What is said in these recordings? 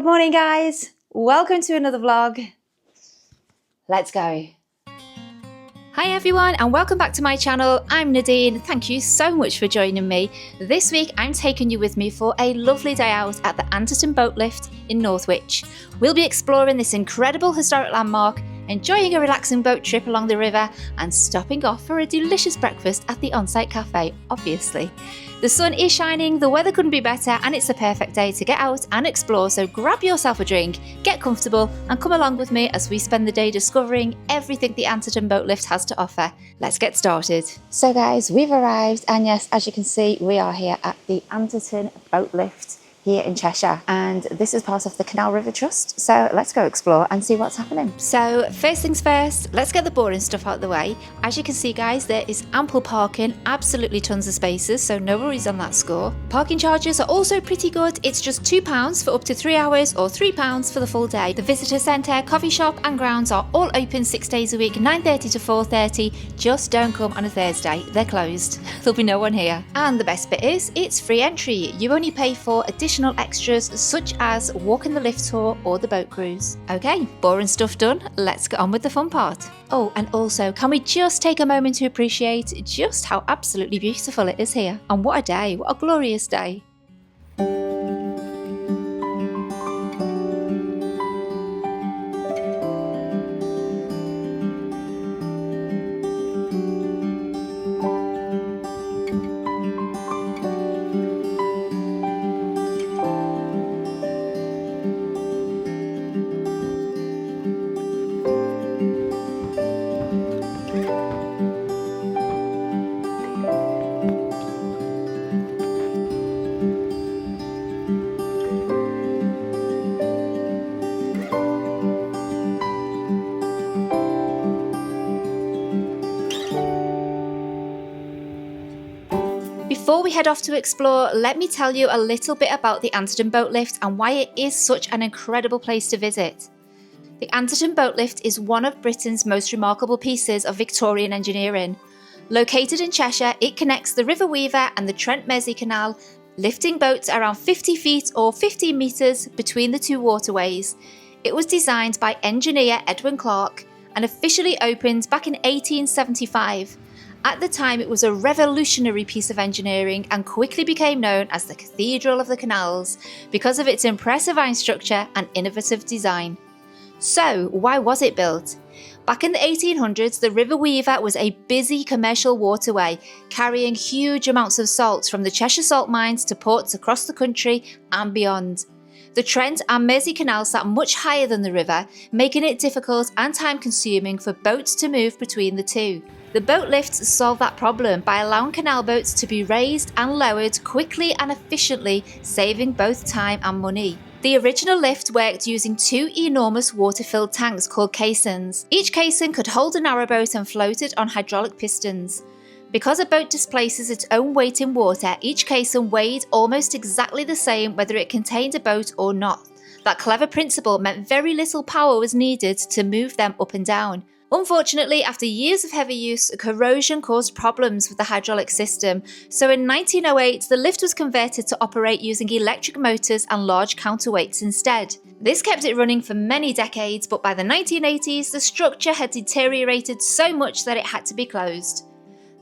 Good morning, guys. Welcome to another vlog. Let's go. Hi everyone, and welcome back to my channel. I'm Nadine. Thank you so much for joining me. This week I'm taking you with me for a lovely day out at the Anderton Boat Lift in Northwich. We'll be exploring this incredible historic landmark, enjoying a relaxing boat trip along the river, and stopping off for a delicious breakfast at the on-site cafe, obviously. The sun is shining, the weather couldn't be better, and it's the perfect day to get out and explore, so grab yourself a drink, get comfortable, and come along with me as we spend the day discovering everything the Anderton Boat Lift has to offer. Let's get started. So guys, we've arrived, and yes, as you can see, we are here at the Anderton Boat Lift here in Cheshire, and this is part of the Canal River Trust, so let's go explore and see what's happening. So first things first, let's get the boring stuff out of the way. As you can see guys, there is ample parking, absolutely tons of spaces, so no worries on that score. Parking charges are also pretty good. It's just £2 for up to 3 hours or £3 for the full day. The visitor centre, coffee shop and grounds are all open 6 days a week, 9:30 to 4:30. Just don't come on a Thursday, they're closed. There'll be no one here. And the best bit is, it's free entry. You only pay for additional extras such as walking the lift tour or the boat cruise. Okay, boring stuff done, let's get on with the fun part. Oh, and also, can we just take a moment to appreciate just how absolutely beautiful it is here? And what a day, what a glorious day. Before we head off to explore, let me tell you a little bit about the Anderton Boat Lift and why it is such an incredible place to visit. The Anderton Boat Lift is one of Britain's most remarkable pieces of Victorian engineering. Located in Cheshire, it connects the River Weaver and the Trent Mersey Canal, lifting boats around 50 feet or 15 metres between the two waterways. It was designed by engineer Edwin Clark and officially opened back in 1875. At the time, it was a revolutionary piece of engineering and quickly became known as the Cathedral of the Canals because of its impressive iron structure and innovative design. So, why was it built? Back in the 1800s, the River Weaver was a busy commercial waterway, carrying huge amounts of salt from the Cheshire salt mines to ports across the country and beyond. The Trent and Mersey Canal sat much higher than the river, making it difficult and time-consuming for boats to move between the two. The boat lifts solved that problem by allowing canal boats to be raised and lowered quickly and efficiently, saving both time and money. The original lift worked using two enormous water-filled tanks called caissons. Each caisson could hold a narrowboat and floated on hydraulic pistons. Because a boat displaces its own weight in water, each caisson weighed almost exactly the same whether it contained a boat or not. That clever principle meant very little power was needed to move them up and down. Unfortunately, after years of heavy use, corrosion caused problems with the hydraulic system, so in 1908 the lift was converted to operate using electric motors and large counterweights instead. This kept it running for many decades, but by the 1980s the structure had deteriorated so much that it had to be closed.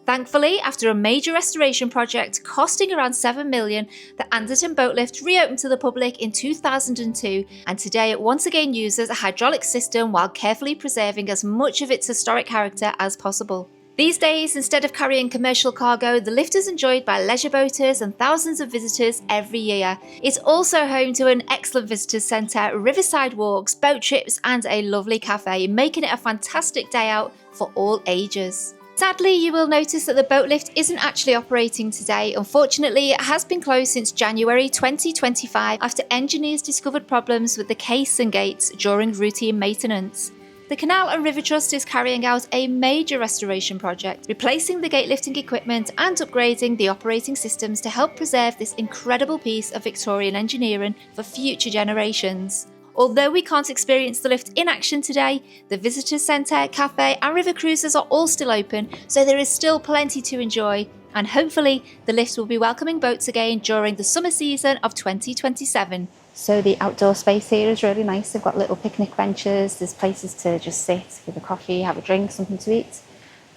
Thankfully, after a major restoration project costing around £7 million, the Anderton Boat Lift reopened to the public in 2002, and today it once again uses a hydraulic system while carefully preserving as much of its historic character as possible. These days, instead of carrying commercial cargo, the lift is enjoyed by leisure boaters and thousands of visitors every year. It's also home to an excellent visitors centre, riverside walks, boat trips and a lovely cafe, making it a fantastic day out for all ages. Sadly, you will notice that the boat lift isn't actually operating today. Unfortunately, it has been closed since January 2025 after engineers discovered problems with the caisson gates during routine maintenance. The Canal and River Trust is carrying out a major restoration project, replacing the gate lifting equipment and upgrading the operating systems to help preserve this incredible piece of Victorian engineering for future generations. Although we can't experience the lift in action today, the visitor centre, cafe and river cruises are all still open, so there is still plenty to enjoy, and hopefully the lift will be welcoming boats again during the summer season of 2027. So the outdoor space here is really nice. They've got little picnic benches. There's places to just sit, get a coffee, have a drink, something to eat.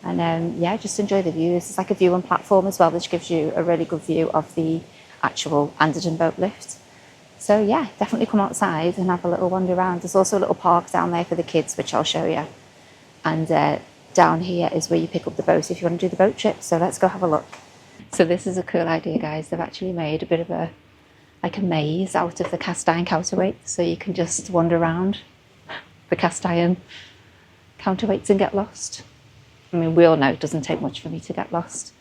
And yeah, just enjoy the views. It's like a viewing platform as well, which gives you a really good view of the actual Anderton Boat Lift. So yeah, definitely come outside and have a little wander around. There's also a little park down there for the kids, which I'll show you. And down here is where you pick up the boat if you want to do the boat trip. So let's go have a look. So this is a cool idea, guys. They've actually made a bit of a maze out of the cast iron counterweight, so you can just wander around the cast iron counterweights and get lost. I mean, we all know it doesn't take much for me to get lost.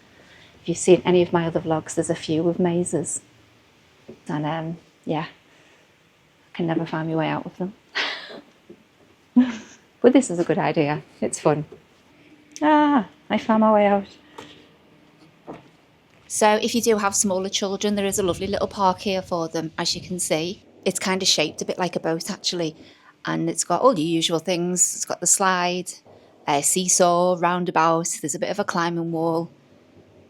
If you've seen any of my other vlogs, there's a few with mazes. And yeah, I can never find my way out of them. But this is a good idea. It's fun. Ah, I found my way out. So if you do have smaller children, there is a lovely little park here for them, as you can see. It's kind of shaped a bit like a boat, actually. And it's got all the usual things. It's got the slide, a seesaw, roundabout. There's a bit of a climbing wall.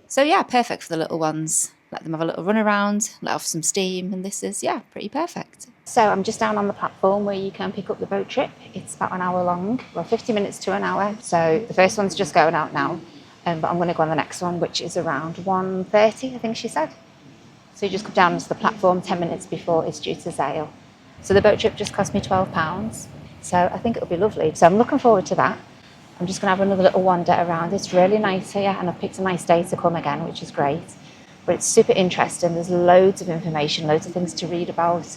So yeah, perfect for the little ones. Let them have a little run around, let off some steam. And this is, yeah, pretty perfect. So I'm just down on the platform where you can pick up the boat trip. It's about an hour long, well, 50 minutes to an hour. So the first one's just going out now. But I'm going to go on the next one, which is around 1:30, I think she said. So you just come down to the platform 10 minutes before it's due to sail. So the boat trip just cost me £12. So I think it'll be lovely. So I'm looking forward to that. I'm just going to have another little wander around. It's really nice here, and I've picked a nice day to come again, which is great. But it's super interesting. There's loads of information, loads of things to read about.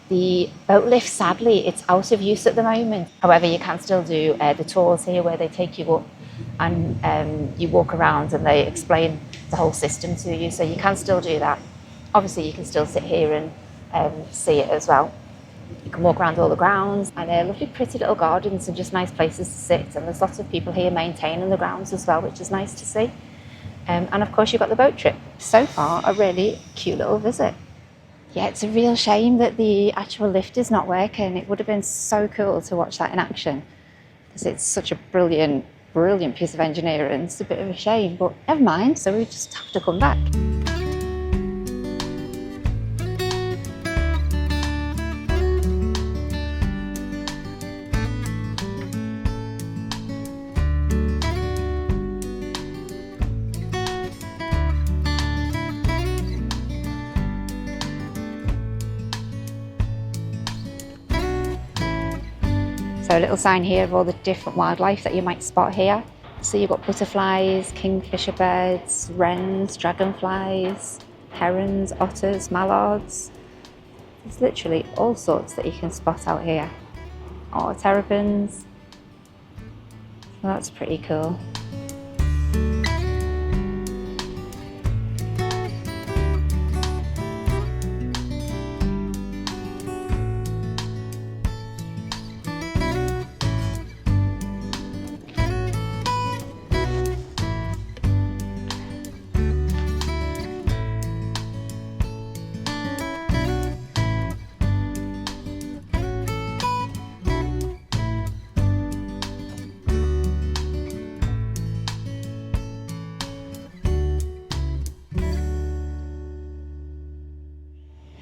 The boat lift, sadly, it's out of use at the moment. However, you can still do the tours here where they take you up and you walk around and they explain the whole system to you. So you can still do that. Obviously, you can still sit here and see it as well. You can walk around all the grounds, and they're lovely, pretty little gardens and just nice places to sit. And there's lots of people here maintaining the grounds as well, which is nice to see. And of course, you've got the boat trip. So far, a really cute little visit. Yeah, it's a real shame that the actual lift is not working. It would have been so cool to watch that in action, because it's such a brilliant piece of engineering. It's a bit of a shame, but never mind. So we just have to come back. So a little sign here of all the different wildlife that you might spot here. So you've got butterflies, kingfisher birds, wrens, dragonflies, herons, otters, mallards. There's literally all sorts that you can spot out here. Oh, terrapins. Well, that's pretty cool.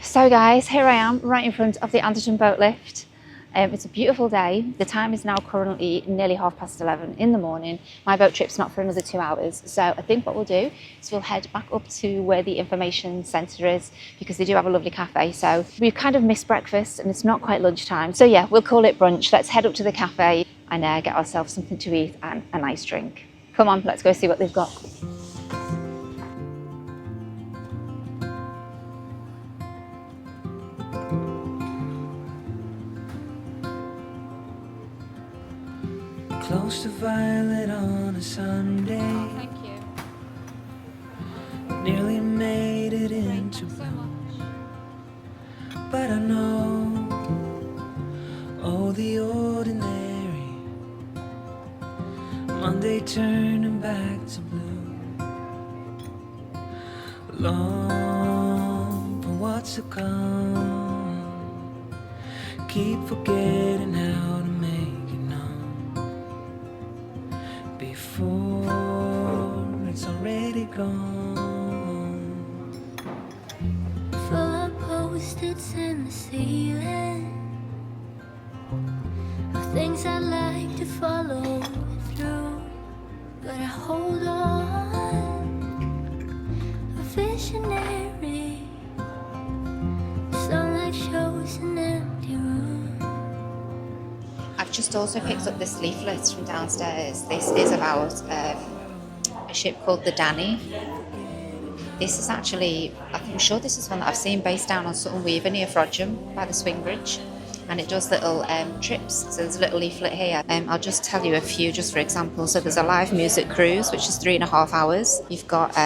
So guys, here I am right in front of the Anderton Boat Lift. It's a beautiful day. The time is now currently nearly 11:30 in the morning. My boat trip's not for another 2 hours. So I think what we'll do is we'll head back up to where the information centre is, because they do have a lovely cafe. So we've kind of missed breakfast and it's not quite lunchtime. So yeah, we'll call it brunch. Let's head up to the cafe and get ourselves something to eat and a nice drink. Come on, let's go see what they've got. Close to violet on a Sunday. Oh, thank you. Nearly made it into blue. But I know, oh, the ordinary. Monday turning back to blue. Long for what's to come. Keep forgetting how to make it known before it's already gone. Full of posts Post-its in the ceiling of things I like to follow through, but I hold on. A visionary, sunlight shows an empty room. I've just also picked up this leaflet from downstairs. This is about a ship called the Danny. This is actually, I'm sure this is one that I've seen based down on Sutton Weaver near Frodsham by the Swing Bridge, and it does little trips. So there's a little leaflet here. I'll just tell you a few just for example. So there's a live music cruise, which is 3.5 hours. You've got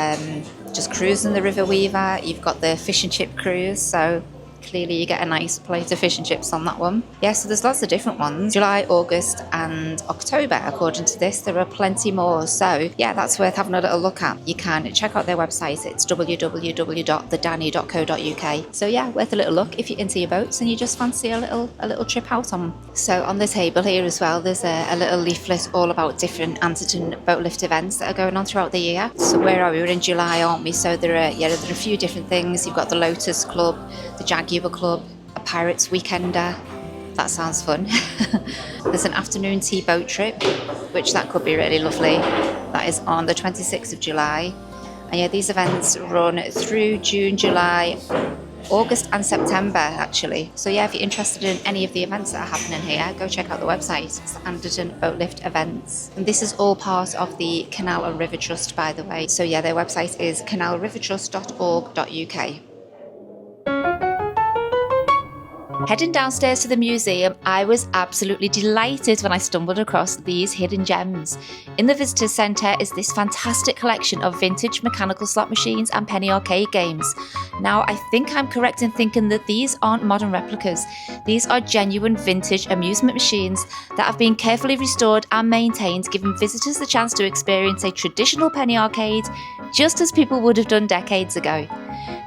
just cruising the River Weaver. You've got the fish and chip cruise, so clearly you get a nice plate of fish and chips on that one. Yeah, so there's lots of different ones. July, August and October, according to this. There are plenty more. So yeah, that's worth having a little look at. You can check out their website. It's www.thedanny.co.uk. So yeah, worth a little look if you're into your boats and you just fancy a little trip out on. So on the table here as well, there's a little leaflet all about different Anderton Boat Lift events that are going on throughout the year. So where are we? We're in July, aren't we? So there are a few different things. You've got the Lotus Club, the Jaguar Club, a Pirates Weekender. That sounds fun. There's an afternoon tea boat trip, which that could be really lovely. That is on the 26th of July. And yeah, these events run through June, July, August and September actually. So yeah, if you're interested in any of the events that are happening here, go check out the website. It's the Anderton Boat Lift events. And this is all part of the Canal and River Trust, by the way. So yeah, their website is canalrivertrust.org.uk. Heading downstairs to the museum, I was absolutely delighted when I stumbled across these hidden gems. In the visitors centre is this fantastic collection of vintage mechanical slot machines and penny arcade games. Now, I think I'm correct in thinking that these aren't modern replicas. These are genuine vintage amusement machines that have been carefully restored and maintained, giving visitors the chance to experience a traditional penny arcade just as people would have done decades ago.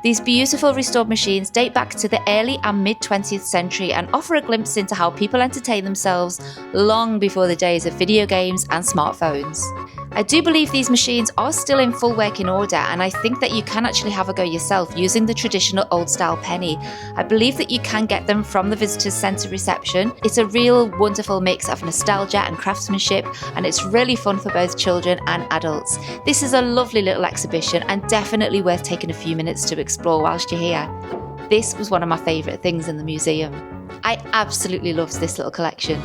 These beautiful restored machines date back to the early and mid-20th century and offer a glimpse into how people entertain themselves long before the days of video games and smartphones. I do believe these machines are still in full working order, and I think that you can actually have a go yourself using the traditional old-style penny. I believe that you can get them from the Visitors Centre reception. It's a real wonderful mix of nostalgia and craftsmanship, and it's really fun for both children and adults. This is a lovely little exhibition and definitely worth taking a few minutes to explore whilst you're here. This was one of my favourite things in the museum. I absolutely loved this little collection.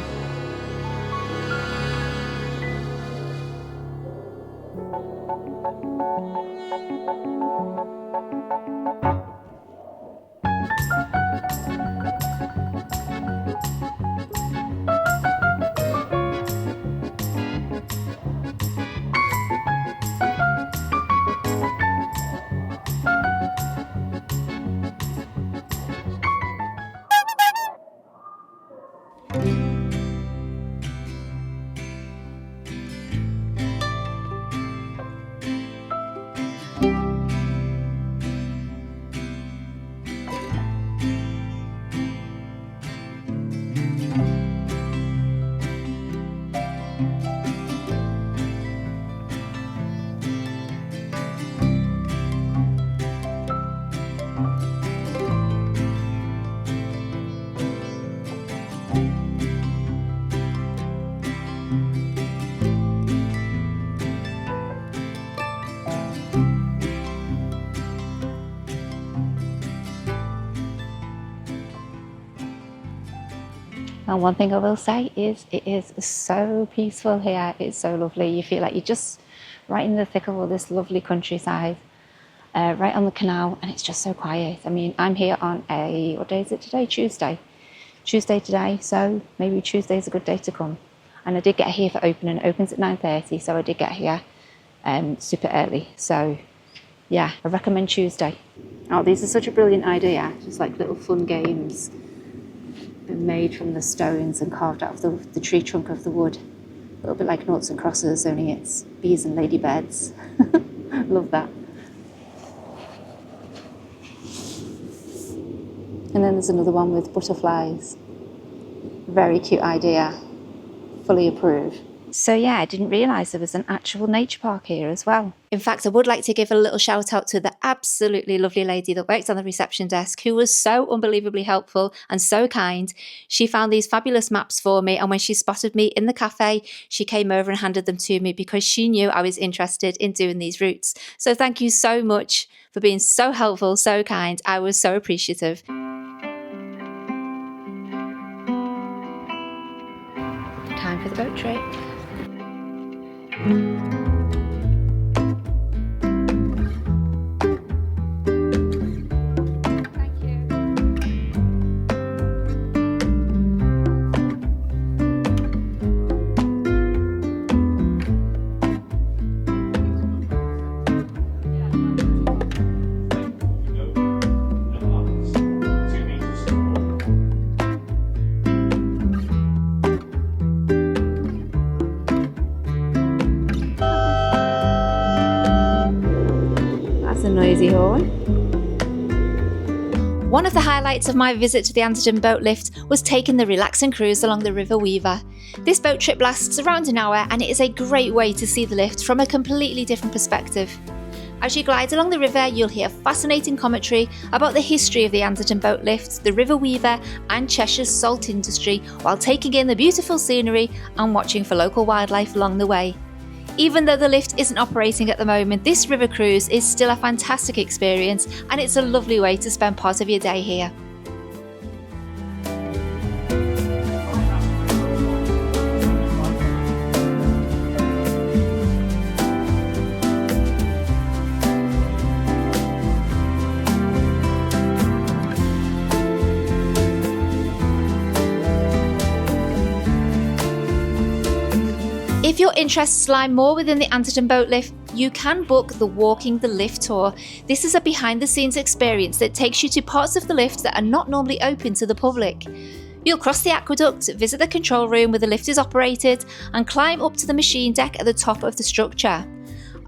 And one thing I will say is it is so peaceful here. It's so lovely. You feel like you're just right in the thick of all this lovely countryside, right on the canal, and it's just so quiet. I mean, I'm here on what day is it today? Tuesday today, so maybe Tuesday is a good day to come. And I did get here for opening. It opens at 9:30, so I did get here super early. So yeah, I recommend Tuesday. Oh, these are such a brilliant idea. Just like little fun games. Been made from the stones and carved out of the tree trunk of the wood. A little bit like noughts and crosses, only it's bees and ladybirds. Love that. And then there's another one with butterflies. Very cute idea. Fully approve. So yeah, I didn't realise there was an actual nature park here as well. In fact, I would like to give a little shout out to the absolutely lovely lady that worked on the reception desk, who was so unbelievably helpful and so kind. She found these fabulous maps for me, and when she spotted me in the cafe, she came over and handed them to me because she knew I was interested in doing these routes. So thank you so much for being so helpful, so kind. I was so appreciative. Time for the boat trip. A noisy horn. One of the highlights of my visit to the Anderton Boat Lift was taking the relaxing cruise along the River Weaver. This boat trip lasts around an hour, and it is a great way to see the lift from a completely different perspective. As you glide along the river, you'll hear fascinating commentary about the history of the Anderton Boat Lift, the River Weaver and Cheshire's salt industry, while taking in the beautiful scenery and watching for local wildlife along the way. Even though the lift isn't operating at the moment, this river cruise is still a fantastic experience, and it's a lovely way to spend part of your day here. If your interests lie more within the Anderton Boat Lift, you can book the Walking the Lift tour. This is a behind-the-scenes experience that takes you to parts of the lift that are not normally open to the public. You'll cross the aqueduct, visit the control room where the lift is operated, and climb up to the machine deck at the top of the structure.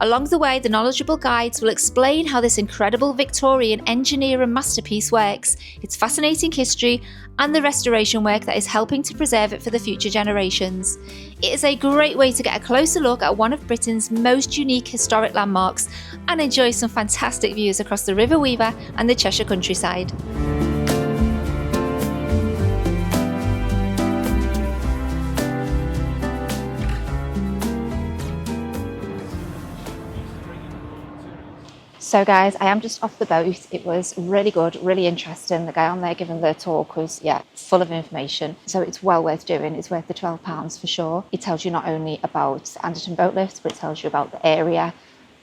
Along the way, the knowledgeable guides will explain how this incredible Victorian engineer and masterpiece works, its fascinating history, and the restoration work that is helping to preserve it for the future generations. It is a great way to get a closer look at one of Britain's most unique historic landmarks and enjoy some fantastic views across the River Weaver and the Cheshire countryside. So guys, I am just off the boat. It was really good, really interesting. The guy on there giving the talk was, full of information. So it's well worth doing. It's worth the £12 for sure. It tells you not only about Anderton Boat Lift, but it tells you about the area,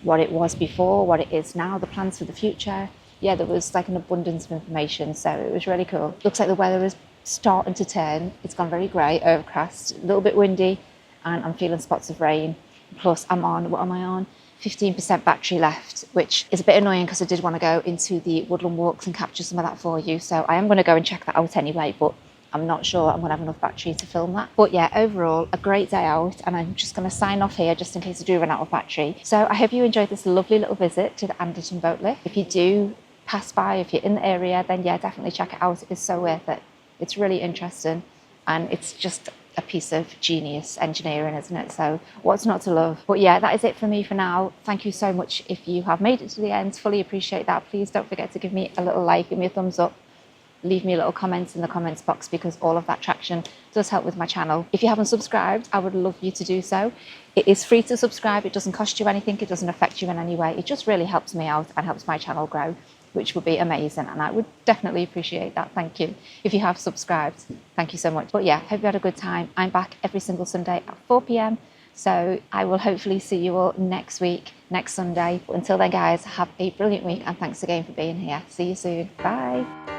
what it was before, what it is now, the plans for the future. Yeah, there was like an abundance of information. So it was really cool. Looks like the weather is starting to turn. It's gone very grey, overcast, a little bit windy, and I'm feeling spots of rain. Plus I'm on, what am I on? 15% battery left, which is a bit annoying because I did want to go into the woodland walks and capture some of that for you. So I am going to go and check that out anyway, but I'm not sure I'm going to have enough battery to film that. But yeah, overall, a great day out, and I'm just going to sign off here just in case I do run out of battery. So I hope you enjoyed this lovely little visit to the Anderton Boat Lift. If you do pass by, if you're in the area, then yeah, definitely check it out. It is so worth it. It's really interesting, and it's just a piece of genius engineering, isn't it? So what's not to love? But yeah, that is it for me for now. Thank you so much if you have made it to the end. Fully appreciate that. Please don't forget to give me a little like, give me a thumbs up, leave me a little comment in the comments box, because all of that traction does help with my channel. If you haven't subscribed, I would love you to do so. It is free to subscribe. It doesn't cost you anything. It doesn't affect you in any way. It just really helps me out and helps my channel grow, which would be amazing, and I would definitely appreciate that. Thank you. If you have subscribed, thank you so much. But yeah, hope you had a good time. I'm back every single Sunday at 4 p.m. So I will hopefully see you all next week, next Sunday. But until then, guys, have a brilliant week, and thanks again for being here. See you soon. Bye.